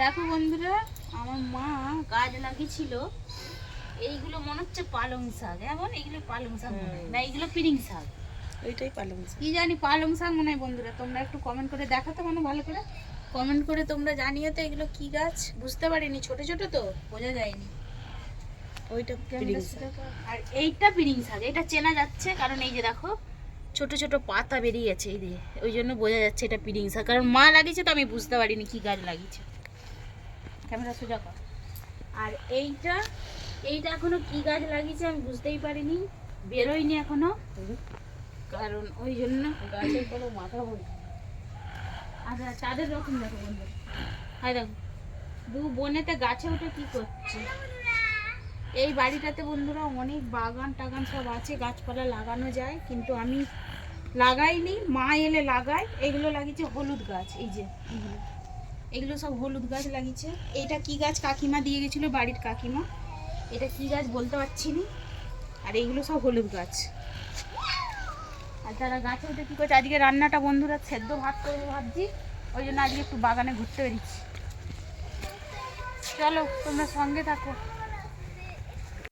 দেখো বন্ধুরা, আমার মা গাছ লাগিয়েছিল। এইগুলো মনে হচ্ছে পালং শাক, এমন এইগুলো পালং শাক মনে হয় না, এইগুলো পিরিং শাক। ওইটাই পালং শাক, কি জানি পালং শাক মনে হয়। বন্ধুরা তোমরা একটু কমেন্ট করে দেখাতো, মানে ভালো করে কমেন্ট করে তোমরা জানিও তো এগুলো কি গাছ। বুঝতে পারিনি, ছোট ছোট তো বোঝা যায়নি। ওইটা পিরিং শাক। আর এইটা পিরিং শাক, এটা চেনা যাচ্ছে কারণ এই যে দেখো ছোট ছোট পাতা বেরিয়ে গেছে এই দিয়ে, ওই জন্য বোঝা যাচ্ছে এটা পিরিং শাক। কারণ মা লাগিয়েছে তো আমি বুঝতে পারিনি কি গাছ লাগিয়েছে। ক্যামেরা সোজা কর। আর এইটা এইটা এখনো কি গাছ লাগিয়েছে আমি বুঝতেই পারিনি, বেরোয়নি এখনো, কারণ ওই জন্য গাছের কোনো মাথা বলি। আচ্ছা চাঁদের রকম দেখো বন্ধু, হাই দেখো দু বোনেতে গাছে উঠে কি করছে। এই বাড়িটাতে বন্ধুরা অনেক বাগান টাগান সব আছে, গাছপালা লাগানো যায়, কিন্তু আমি লাগাইনি, মা এলে লাগায়। এগুলো লাগিয়েছে হলুদ গাছ, এই যে এগুলো সব হলুদ গাছ লাগিয়েছে। এটা কি গাছ কাকিমা দিয়ে গেছিলো, বাড়ির কাকিমা। এটা কি গাছ বলতে পারছি না। আর এইগুলো সব হলুদ গাছ। আর তারা গাছে উঠে কী করছে, আজকে রান্নাটা বন্ধুরা সেদ্ধ ভাত করবো ভাবছি, ওই জন্য আজকে একটু বাগানে ঘুরতে বেরিয়েছি। চলো তোমরা সঙ্গে থাকো।